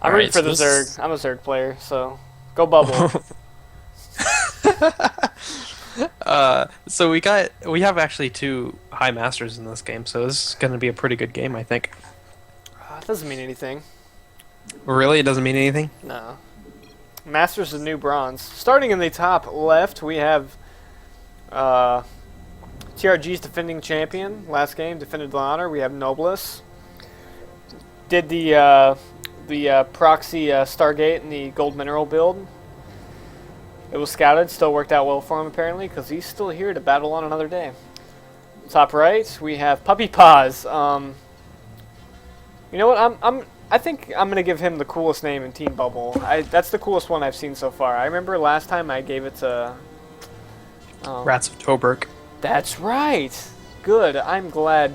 I'm All rooting right, for so the Zerg. this. I'm a Zerg player, so go Bubble. So we have actually two high masters in this game, so this is going to be a pretty good game, I think. It doesn't mean anything. Really, it doesn't mean anything. No. Masters of New Bronze. Starting in the top left, we have uh, TRG's defending champion. Last game, defended the honor. We have Noblesse. Did the proxy Stargate and the gold mineral build. It was scouted, still worked out well for him apparently, because he's still here to battle on another day. Top right, we have Puppy Paws. You know what? I think I'm gonna give him the coolest name in Team Bubble. That's the coolest one I've seen so far. I remember last time I gave it to. Rats of Tobruk. That's right. Good. I'm glad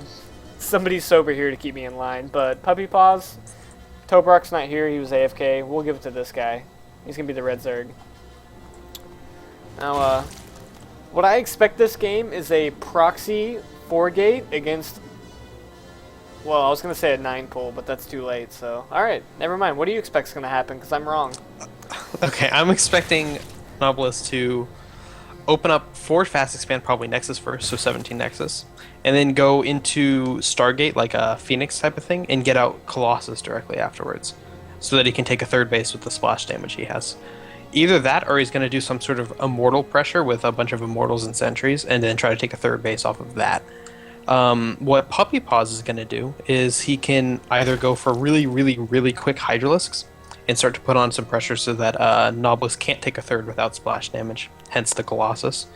somebody's sober here to keep me in line. But Puppy Paws, Tobruk's not here. He was AFK. We'll give it to this guy. He's gonna be the Red Zerg. Now, what I expect this game is a proxy 4-gate against. Well, I was going to say a 9 pull, but that's too late, so. Alright, never mind. What do you expect is going to happen? Because I'm wrong. Okay, I'm expecting Noblesse to open up Forward Fast Expand, probably Nexus first, so 17 Nexus, and then go into Stargate, like a Phoenix type of thing, and get out Colossus directly afterwards, so that he can take a third base with the splash damage he has. Either that, or he's going to do some sort of immortal pressure with a bunch of immortals and sentries, and then try to take a third base off of that. What Puppy Paws is going to do is he can either go for really, really, really quick Hydralisks and start to put on some pressure so that Noblesse can't take a third without splash damage, hence the Colossus.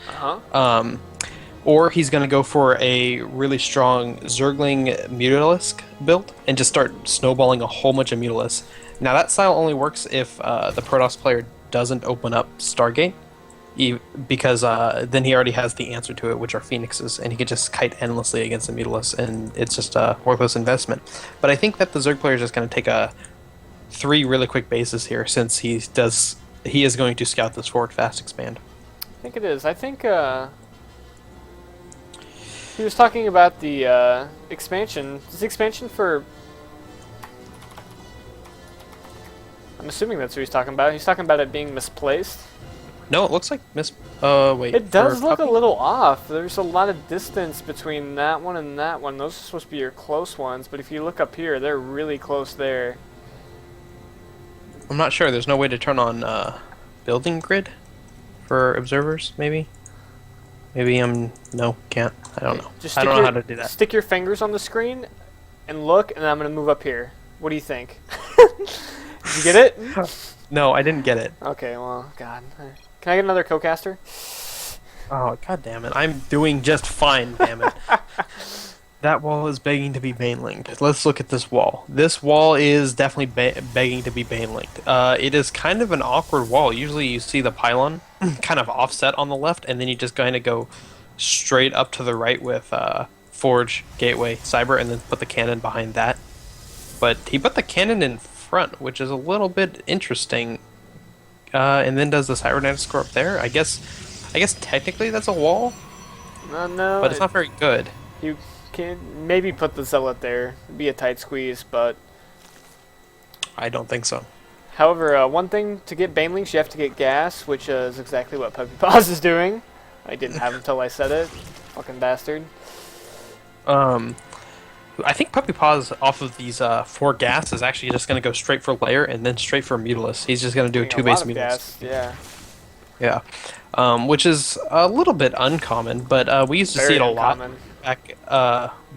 Or he's going to go for a really strong Zergling Mutalisk build and just start snowballing a whole bunch of Mutalisks. Now that style only works if the Protoss player doesn't open up Stargate, because then he already has the answer to it, which are Phoenixes, and he can just kite endlessly against the Mutalisk, and it's just a worthless investment. But I think that the Zerg player is just going to take 3 really quick bases here, since he is going to scout this forward fast expand. I think it is. I think he was talking about the expansion. Is the expansion for... I'm assuming that's what he's talking about. He's talking about it being misplaced. No, it looks like wait. It does look a Puppy? little off. There's a lot of distance between that one and that one. Those are supposed to be your close ones, but if you look up here, they're really close there. I'm not sure. There's no way to turn on building grid for observers, maybe? Maybe no, can't. I don't know. Just I don't know how to do that. Stick your fingers on the screen and look, and I'm going to move up here. What do you think? Did you get it? No, I didn't get it. Okay, well, God. Can I get another co-caster? Oh, god damn it. I'm doing just fine, damn it. That wall is begging to be bane-linked. Let's look at this wall. This wall is definitely begging to be bane-linked. It is kind of an awkward wall. Usually you see the pylon kind of offset on the left, and then you just kind of go straight up to the right with Forge, Gateway, Cyber, and then put the cannon behind that. But he put the cannon in front, which is a little bit interesting. And then does the cybernetic score up there? I guess technically that's a wall, No, but it's not very good. You can maybe put the zealot there. It'd be a tight squeeze, but... I don't think so. However, one thing to get Banelinks, you have to get gas, which is exactly what Puppy Paws is doing. I didn't have until I said it. Fucking bastard. I think Puppy Paws off of these 4 gas is actually just going to go straight for Lair and then straight for Mutalisk. He's just going to do a 2-base Mutalisk. Yeah. Yeah. Which is a little bit uncommon, but we used to see it a lot back,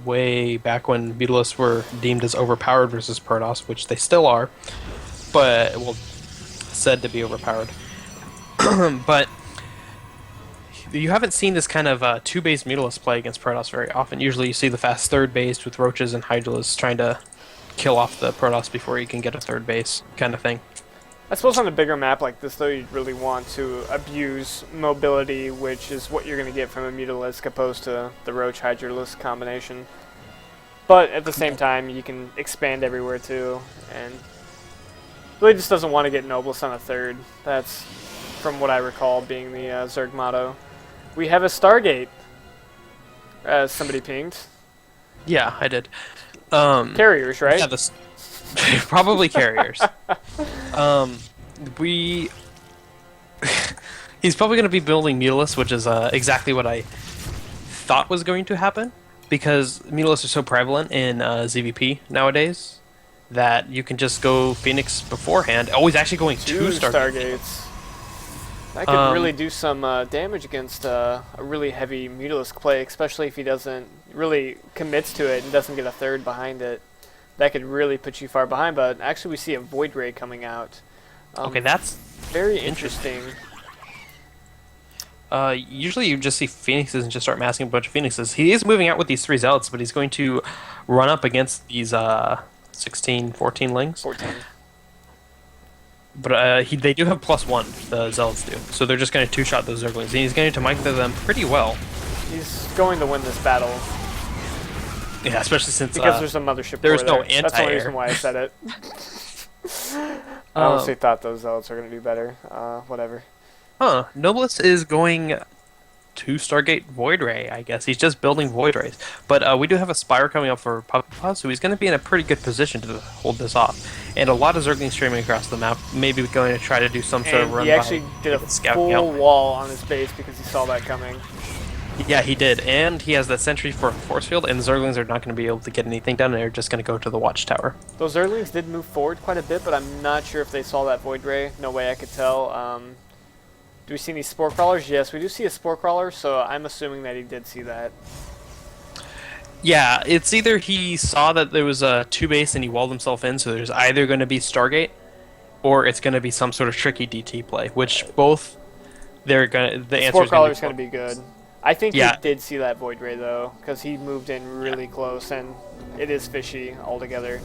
way back when Mutalisks were deemed as overpowered versus Protoss, which they still are, but, well, said to be overpowered. But you haven't seen this kind of 2-base Mutalisk play against Protoss very often. Usually you see the fast third base with Roaches and Hydralisks trying to kill off the Protoss before you can get a third base kind of thing. I suppose on a bigger map like this, though, you'd really want to abuse mobility, which is what you're going to get from a Mutalisk opposed to the Roach Hydralisk combination. But at the same time, you can expand everywhere too, and really just doesn't want to get Noblesse on a third. That's, from what I recall, being the Zerg motto. We have a Stargate, as somebody pinged. Yeah, I did. Carriers, right? Yeah, Probably carriers. We. He's probably going to be building Mutalisk, which is exactly what I thought was going to happen, because Mutalisks are so prevalent in ZVP nowadays that you can just go Phoenix beforehand. Oh, he's actually going two Stargates. That could really do some damage against a really heavy Mutalisk play, especially if he doesn't really commits to it and doesn't get a third behind it. That could really put you far behind, but actually we see a Void Ray coming out. Okay, that's very interesting. Usually you just see Phoenixes and just start masking a bunch of Phoenixes. He is moving out with these 3 Zealots, but he's going to run up against these 16, 14 Lings. 14. But they do have +1, the Zealots do. So they're just going to 2-shot those Zerglings, and he's going to mic them pretty well. He's going to win this battle. Yeah, especially since because there's a mothership. There's no anti-air. That's the only reason why I said it. I honestly thought those Zealots are going to do better. Whatever. Huh. Noblest is going to Stargate Void Ray, I guess. He's just building Void Rays. But we do have a Spire coming up for Puppy Paws, so he's going to be in a pretty good position to hold this off. And a lot of Zerglings streaming across the map, maybe going to try to do some sort of run. He actually did a full wall on his base because he saw that coming. Yeah, he did. And he has that sentry for a force field, and the Zerglings are not going to be able to get anything done. They're just going to go to the watchtower. Those Zerglings did move forward quite a bit, but I'm not sure if they saw that Void Ray. No way I could tell. Do we see any Spore Crawlers? Yes, we do see a Spore Crawler, so I'm assuming that he did see that. Yeah, it's either he saw that there was a 2-base and he walled himself in, so there's either going to be Stargate, or it's going to be some sort of tricky DT play, which both they're going to... The answer Spore Crawler's going to be good. I think he did see that Void Ray, though, because he moved in really close, and it is fishy altogether.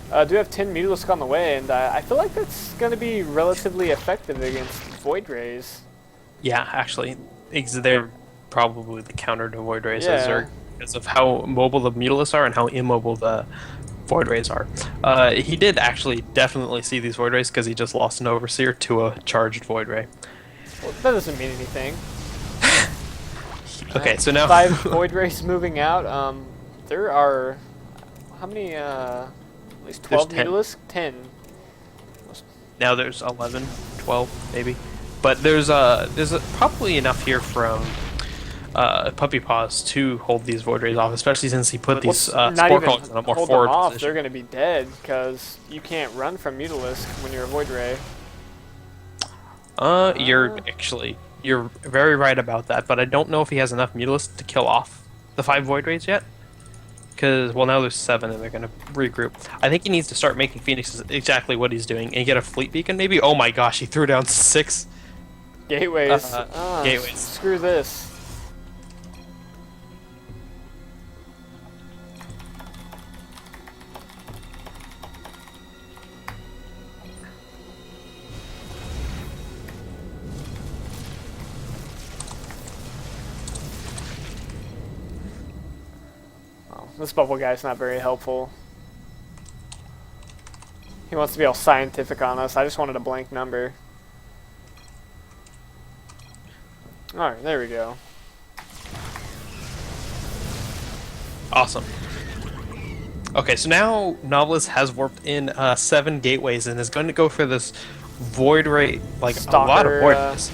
Do have 10 Mutalisk on the way, and I feel like that's going to be relatively effective against Void Rays. Yeah, actually, they're probably the counter to Void Rays as Zerg, because of how mobile the Mutalisks are and how immobile the Void Rays are. He did actually definitely see these Void Rays because he just lost an Overseer to a charged Void Ray. Well, that doesn't mean anything. Okay, so now 5 Void Rays moving out. There are how many? At least 12 Mutalisk. 10. Now there's 11, 12 maybe, but there's probably enough here from Puppy Paws to hold these Void Rays off, especially since he put these Spore Crawlers in a more forward position. They're going to be dead because you can't run from Mutalisk when you're a Void Ray. You're very right about that, but I don't know if he has enough Mutalisk to kill off the 5 Void Rays yet. Because, well, now there's 7 and they're going to regroup. I think he needs to start making Phoenixes exactly what he's doing and get a Fleet Beacon maybe. Oh my gosh, he threw down 6 gateways. Gateways. Screw this. This bubble guy's not very helpful. He wants to be all scientific on us. I just wanted a blank number. Alright, there we go. Awesome. Okay, so now Novelist has warped in 7 gateways and is going to go for this Void Ray, like Stalker, a lot of Void Rays.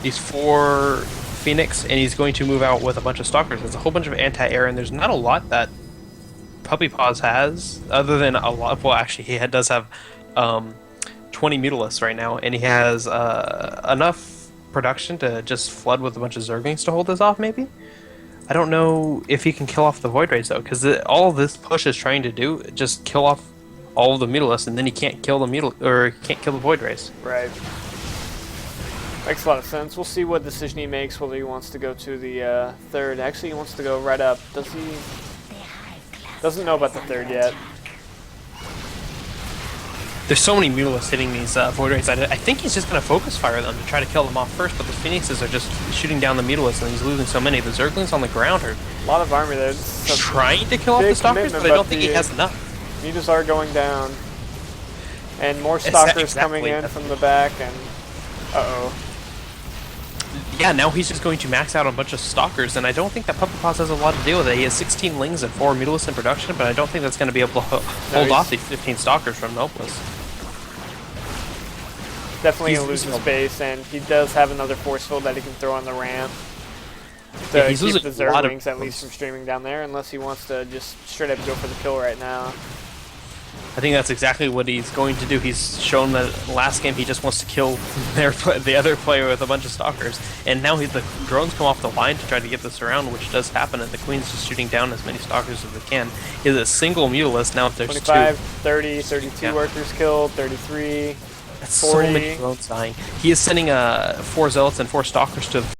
These 4 Phoenix, and he's going to move out with a bunch of Stalkers. There's a whole bunch of anti-air, and there's not a lot that Puppy Paws has, other than a lot. Well, actually, he does have 20 Mutalisks right now, and he has enough production to just flood with a bunch of Zerglings to hold this off, maybe? I don't know if he can kill off the Void Rays, though, because all this push is trying to do just kill off all of the Mutalisks, and then he can't kill the can't kill the Void Rays. Right. Makes a lot of sense. We'll see what decision he makes, whether he wants to go to the 3rd. Actually, he wants to go right up. Does he? Doesn't know about the 3rd yet. There's so many Mutalisks hitting these Void Rays. I think he's just going to focus fire them to try to kill them off first, but the Phoenixes are just shooting down the Mutalisks, and he's losing so many. The Zerglings on the ground are a lot of army there. Trying to kill off the Stalkers, but I don't think he has enough. Mutas are going down. And more Stalkers coming in from the back, and uh-oh. Yeah, now he's just going to max out on a bunch of stalkers, and I don't think that Puppet Paws has a lot to deal with it. He has 16 lings and 4 Mutalists in production, but I don't think that's going to be able to hold off these 15 stalkers from Noblesse. Definitely going to lose his base, and he does have another force field that he can throw on the ramp to he's keep losing the a lot of Zerglings at least from streaming down there, unless he wants to just straight up go for the kill right now. I think that's exactly what he's going to do. He's shown that last game he just wants to kill the other player with a bunch of stalkers, and now the drones come off the line to try to get this around, which does happen, and the Queen's just shooting down as many stalkers as they can. He has a single Mutalist, now there's 25, 2. 30, 32 workers killed, 33, That's 40. so many drones dying. He is sending 4 Zealots and 4 Stalkers to